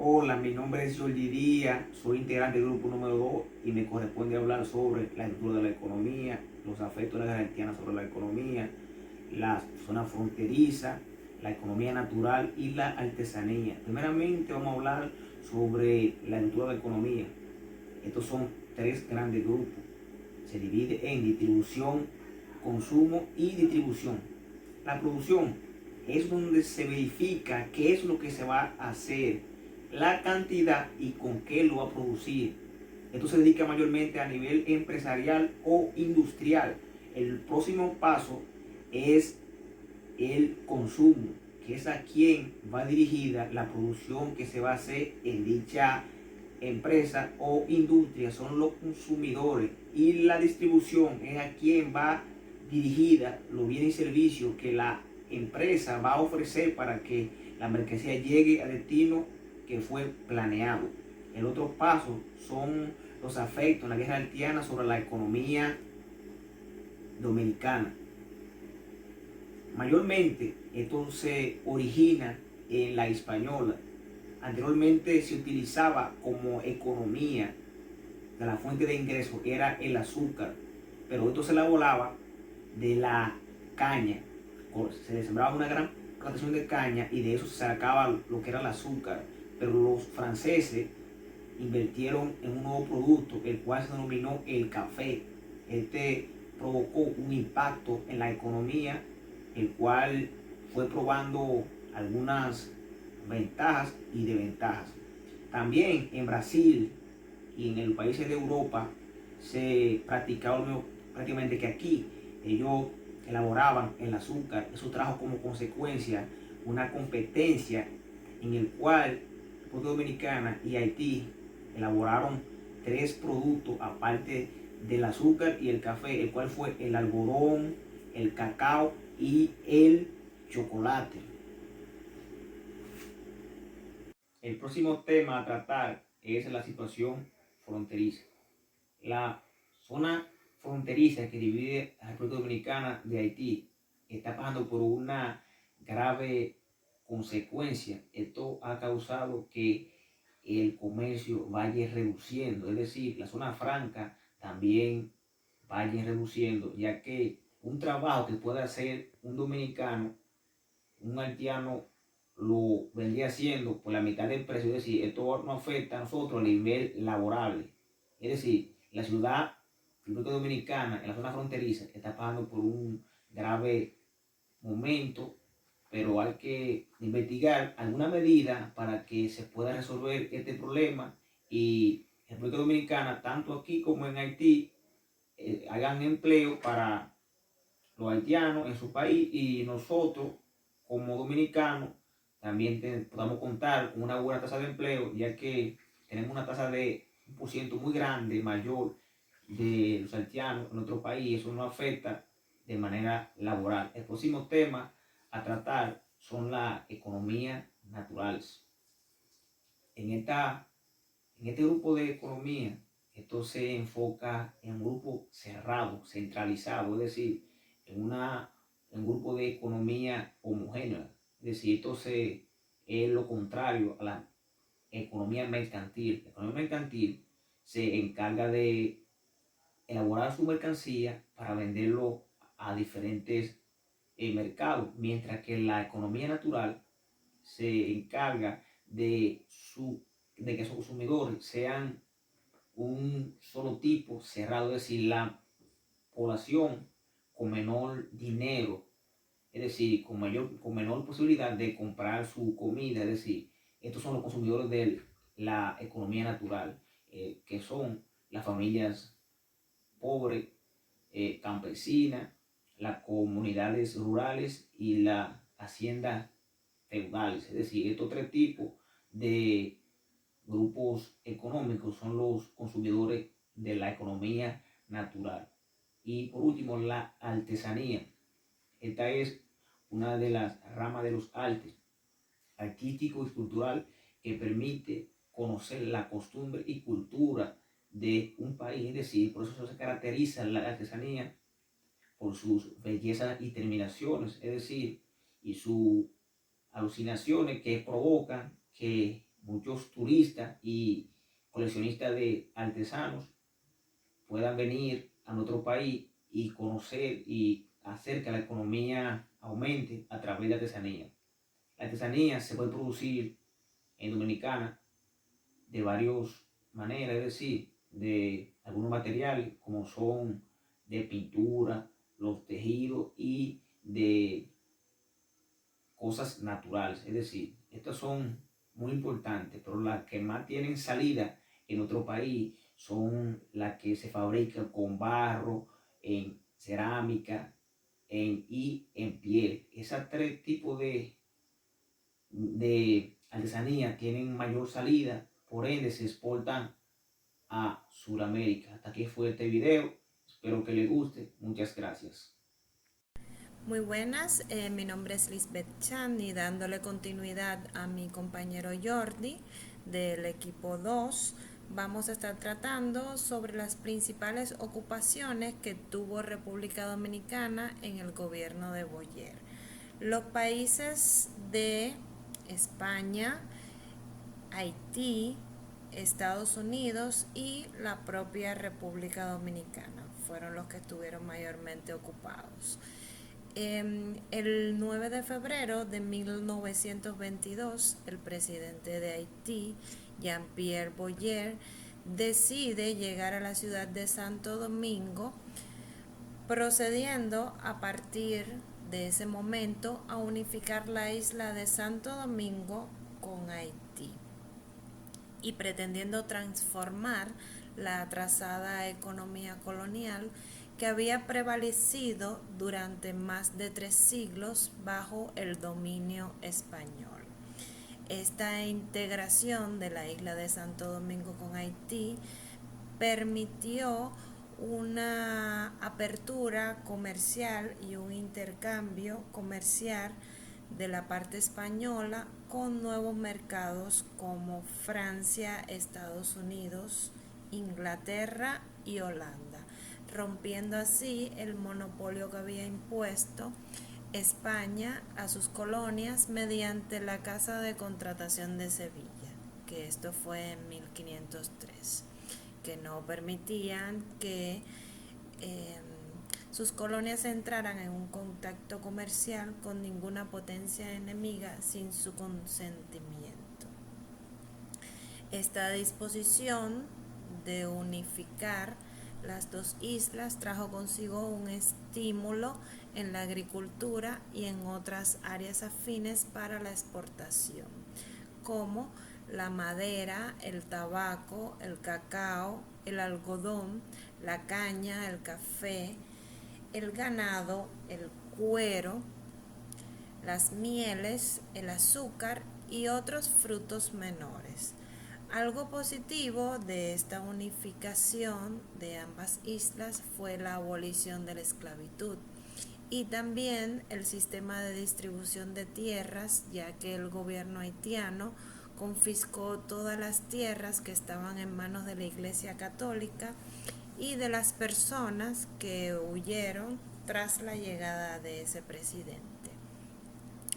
Hola, mi nombre es Jordi Díaz, soy integrante del grupo número 2 y me corresponde hablar sobre la estructura de la economía, los efectos de la haitiana sobre la economía, la zona fronteriza, la economía natural y la artesanía. Primeramente vamos a hablar sobre la estructura de la economía. Estos son tres grandes grupos. Se divide en distribución, consumo y distribución. La producción es donde se verifica qué es lo que se va a hacer, la cantidad y con qué lo va a producir. Esto se dedica mayormente a nivel empresarial o industrial. El próximo paso es el consumo, que es a quien va dirigida la producción que se va a hacer en dicha empresa o industria, son los consumidores, y la distribución es a quien va dirigida los bienes y servicios que la empresa va a ofrecer para que la mercancía llegue a destino que fue planeado. El otro paso son los efectos en la guerra haitiana sobre la economía dominicana. Mayormente esto se origina en la española. Anteriormente se utilizaba como economía de la fuente de ingreso, era el azúcar, pero esto se elaboraba de la caña. Se sembraba una gran plantación de caña y de eso se sacaba lo que era el azúcar. Pero los franceses invirtieron en un nuevo producto, el cual se denominó el café. Este provocó un impacto en la economía, el cual fue probando algunas ventajas y desventajas. También en Brasil y en los países de Europa se practicaba lo mismo prácticamente que aquí. Ellos elaboraban el azúcar. Eso trajo como consecuencia una competencia en el cual República Dominicana y Haití elaboraron tres productos aparte del azúcar y el café, el cual fue el algodón, el cacao y el chocolate. El próximo tema a tratar es la situación fronteriza. La zona fronteriza que divide a la República Dominicana de Haití está pasando por una grave consecuencia. Esto ha causado que el comercio vaya reduciendo, es decir, la zona franca también vaya reduciendo, ya que un trabajo que pueda hacer un dominicano, un haitiano lo vendría haciendo por la mitad del precio. Es decir, esto no afecta a nosotros a nivel laborable. Es decir, la ciudad República Dominicana, en la zona fronteriza, está pasando por un grave momento, pero hay que investigar alguna medida para que se pueda resolver este problema y en República Dominicana, tanto aquí como en Haití, hagan empleo para los haitianos en su país y nosotros como dominicanos también podamos contar con una buena tasa de empleo, ya que tenemos una tasa de 1% muy grande, mayor de los haitianos en nuestro país. Eso nos afecta de manera laboral. El próximo tema a tratar son las economías naturales. En, en este grupo de economía, esto se enfoca en un grupo cerrado, centralizado, es decir, en un grupo de economía homogénea. Es decir, es lo contrario a la economía mercantil. La economía mercantil se encarga de elaborar su mercancía para venderlo a diferentes mercados, mientras que la economía natural se encarga de que sus consumidores sean un solo tipo cerrado, es decir, la población con menor dinero, es decir, con menor posibilidad de comprar su comida. Es decir, estos son los consumidores de la economía natural, que son las familias pobres, campesinas, las comunidades rurales y las haciendas feudales. Es decir, estos tres tipos de grupos económicos son los consumidores de la economía natural. Y por último, la artesanía. Esta es una de las ramas de los artes, artístico y cultural, que permite conocer la costumbre y cultura de un país. Es decir, por eso se caracteriza la artesanía por sus bellezas y terminaciones, es decir, y sus alucinaciones que provocan que muchos turistas y coleccionistas de artesanos puedan venir a nuestro país y conocer y hacer que la economía aumente a través de artesanía. La artesanía se puede producir en Dominicana de varias maneras, es decir, de algunos materiales como son de pintura, los tejidos y de cosas naturales. Es decir, estas son muy importantes, pero las que más tienen salida en otro país son las que se fabrican con barro, en cerámica y en piel. Esos tres tipos de artesanía tienen mayor salida, por ende se exportan a Sudamérica. Hasta aquí fue este video, espero que les guste, muchas gracias. Muy buenas, mi nombre es Lisbeth Chan y dándole continuidad a mi compañero Jordi del equipo 2, vamos a estar tratando sobre las principales ocupaciones que tuvo República Dominicana en el gobierno de Boyer. Los países de España, Haití, Estados Unidos y la propia República Dominicana fueron los que estuvieron mayormente ocupados. El 9 de febrero de 1922, el presidente de Haití, Jean-Pierre Boyer, decide llegar a la ciudad de Santo Domingo, procediendo a partir de ese momento a unificar la isla de Santo Domingo con Haití y pretendiendo transformar la atrasada economía colonial que había prevalecido durante más de 3 siglos bajo el dominio español. Esta integración de la isla de Santo Domingo con Haití permitió una apertura comercial y un intercambio comercial de la parte española con nuevos mercados como Francia, Estados Unidos, Inglaterra y Holanda, rompiendo así el monopolio que había impuesto España a sus colonias mediante la Casa de Contratación de Sevilla, que esto fue en 1503, que no permitían que sus colonias entraran en un contacto comercial con ninguna potencia enemiga sin su consentimiento. Esta disposición de unificar las dos islas trajo consigo un estímulo en la agricultura y en otras áreas afines para la exportación, como la madera, el tabaco, el cacao, el algodón, la caña, el café, el ganado, el cuero, las mieles, el azúcar y otros frutos menores. Algo positivo de esta unificación de ambas islas fue la abolición de la esclavitud y también el sistema de distribución de tierras, ya que el gobierno haitiano confiscó todas las tierras que estaban en manos de la Iglesia Católica y de las personas que huyeron tras la llegada de ese presidente.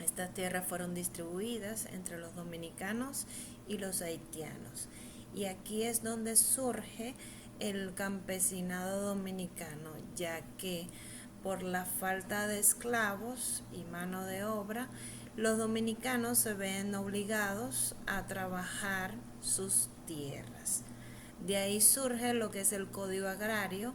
Estas tierras fueron distribuidas entre los dominicanos y los haitianos. Y aquí es donde surge el campesinado dominicano, ya que por la falta de esclavos y mano de obra, los dominicanos se ven obligados a trabajar sus tierras. De ahí surge lo que es el Código Agrario.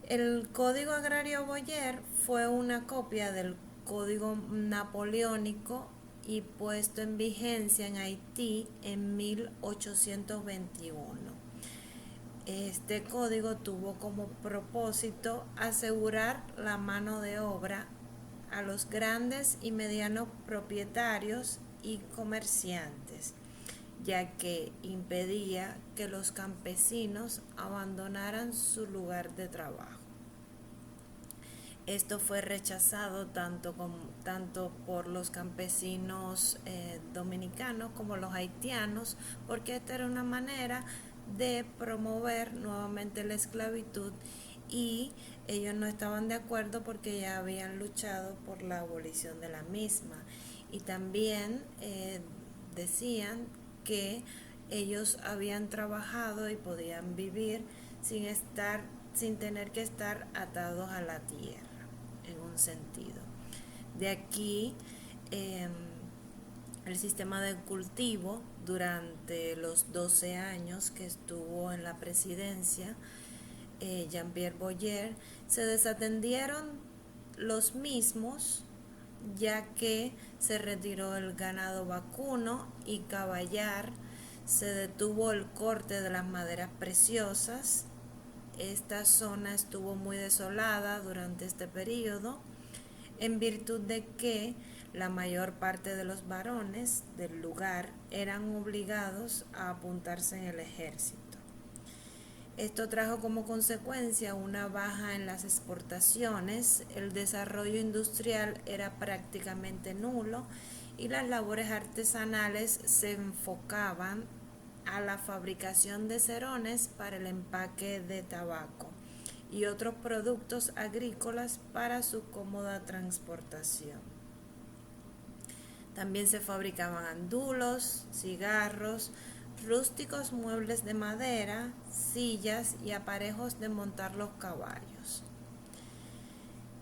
El Código Agrario Boyer fue una copia del Código Napoleónico y puesto en vigencia en Haití en 1821. Este código tuvo como propósito asegurar la mano de obra a los grandes y medianos propietarios y comerciantes, ya que impedía que los campesinos abandonaran su lugar de trabajo. Esto fue rechazado tanto por los campesinos dominicanos como los haitianos, porque esta era una manera de promover nuevamente la esclavitud y ellos no estaban de acuerdo porque ya habían luchado por la abolición de la misma. Y también decían que ellos habían trabajado y podían vivir sin tener que estar atados a la tierra, en un sentido. De aquí eh, el sistema de cultivo durante los 12 años que estuvo en la presidencia Jean-Pierre Boyer, se desatendieron los mismos ya que se retiró el ganado vacuno y caballar, se detuvo el corte de las maderas preciosas. Esta zona estuvo muy desolada durante este periodo en virtud de que la mayor parte de los varones del lugar eran obligados a apuntarse en el ejército. Esto trajo como consecuencia una baja en las exportaciones, el desarrollo industrial era prácticamente nulo y las labores artesanales se enfocaban a la fabricación de cerones para el empaque de tabaco y otros productos agrícolas para su cómoda transportación. También se fabricaban andulos, cigarros, rústicos muebles de madera, sillas y aparejos de montar los caballos.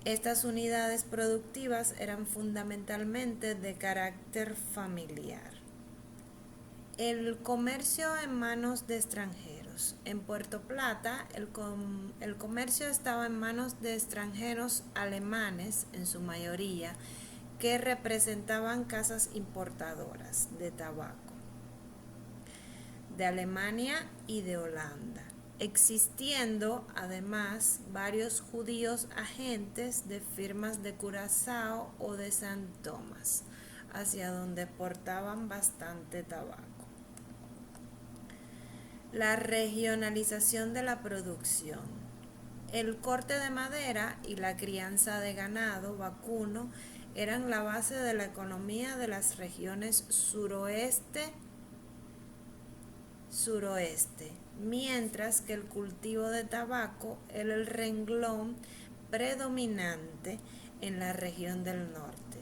Estas unidades productivas eran fundamentalmente de carácter familiar. El comercio en manos de extranjeros. En Puerto Plata, el comercio estaba en manos de extranjeros alemanes, en su mayoría, que representaban casas importadoras de tabaco de Alemania y de Holanda, existiendo además varios judíos agentes de firmas de Curazao o de San Tomás, hacia donde portaban bastante tabaco. La regionalización de la producción. El corte de madera y la crianza de ganado vacuno eran la base de la economía de las regiones suroeste, mientras que el cultivo de tabaco era el renglón predominante en la región del norte,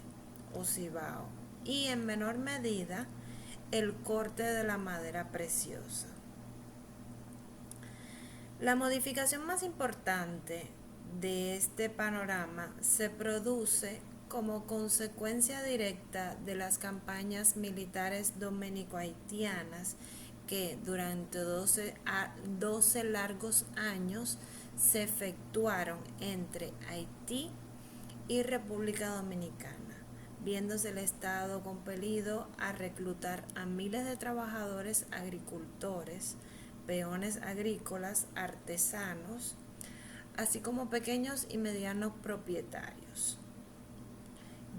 o Cibao, y en menor medida el corte de la madera preciosa. La modificación más importante de este panorama se produce como consecuencia directa de las campañas militares dominico-haitianas que durante 12 largos años se efectuaron entre Haití y República Dominicana, viéndose el Estado compelido a reclutar a miles de trabajadores agricultores, peones agrícolas, artesanos, así como pequeños y medianos propietarios,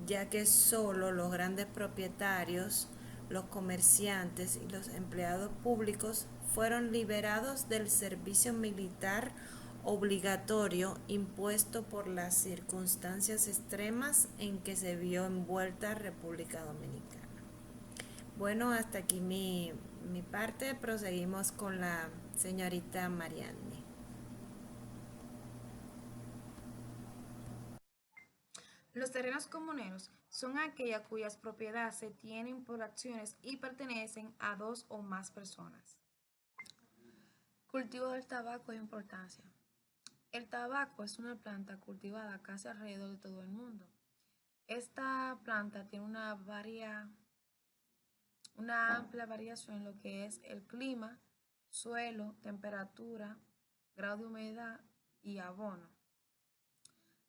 ya que solo los grandes propietarios, los comerciantes y los empleados públicos fueron liberados del servicio militar obligatorio impuesto por las circunstancias extremas en que se vio envuelta República Dominicana. Bueno, hasta aquí mi parte. Proseguimos con la señorita Marianne. Los terrenos comuneros son aquellas cuyas propiedades se tienen por acciones y pertenecen a dos o más personas. Cultivo del tabaco e importancia. El tabaco es una planta cultivada casi alrededor de todo el mundo. Esta planta tiene una amplia variación en lo que es el clima, suelo, temperatura, grado de humedad y abono.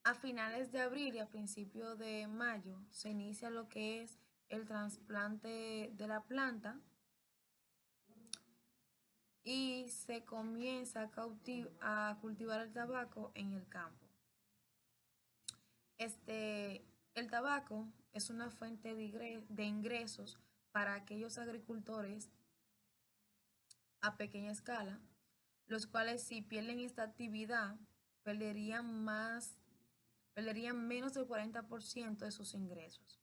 A finales de abril y a principios de mayo se inicia lo que es el trasplante de la planta y se comienza a cultivar el tabaco en el campo. El tabaco es una fuente de ingresos para aquellos agricultores a pequeña escala, los cuales si pierden esta actividad perderían menos del 40% de sus ingresos.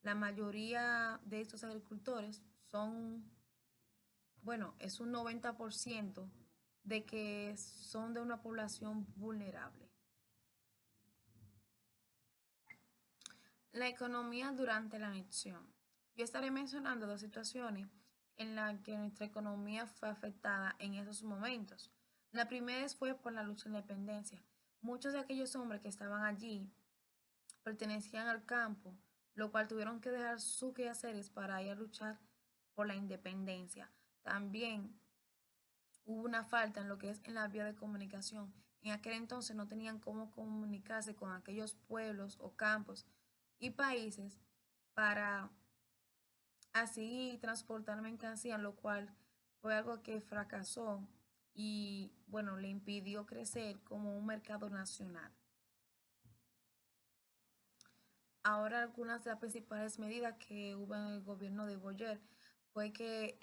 La mayoría de estos agricultores es un 90% de que son de una población vulnerable. La economía durante la anexión. Yo estaré mencionando dos situaciones en las que nuestra economía fue afectada en esos momentos. La primera fue por la lucha de independencia. Muchos de aquellos hombres que estaban allí pertenecían al campo, lo cual tuvieron que dejar sus quehaceres para ir a luchar por la independencia. También hubo una falta en lo que es en la vía de comunicación. En aquel entonces no tenían cómo comunicarse con aquellos pueblos o campos y países para así transportar mercancía, lo cual fue algo que fracasó y bueno, le impidió crecer como un mercado nacional. Ahora algunas de las principales medidas que hubo en el gobierno de Boyer fue que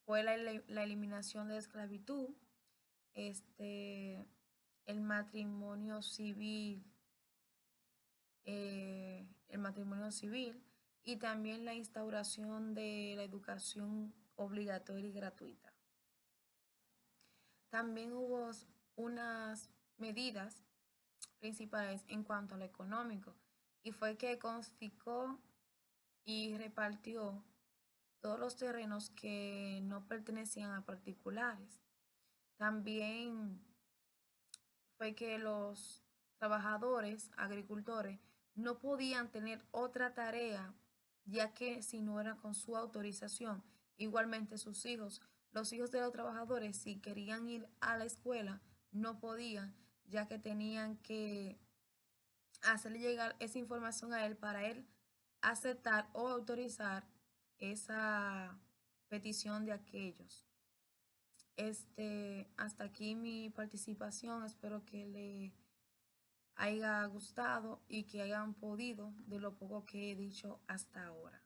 fue la eliminación de la esclavitud, este, el matrimonio civil, y también la instauración de la educación obligatoria y gratuita. También hubo unas medidas principales en cuanto a lo económico y fue que confiscó y repartió todos los terrenos que no pertenecían a particulares. También fue que los trabajadores, agricultores, no podían tener otra tarea, ya que si no era con su autorización, igualmente sus hijos, los hijos de los trabajadores, si querían ir a la escuela, no podían, ya que tenían que hacerle llegar esa información a él para él aceptar o autorizar esa petición de aquellos. Hasta aquí mi participación. Espero que le haya gustado y que hayan podido de lo poco que he dicho hasta ahora.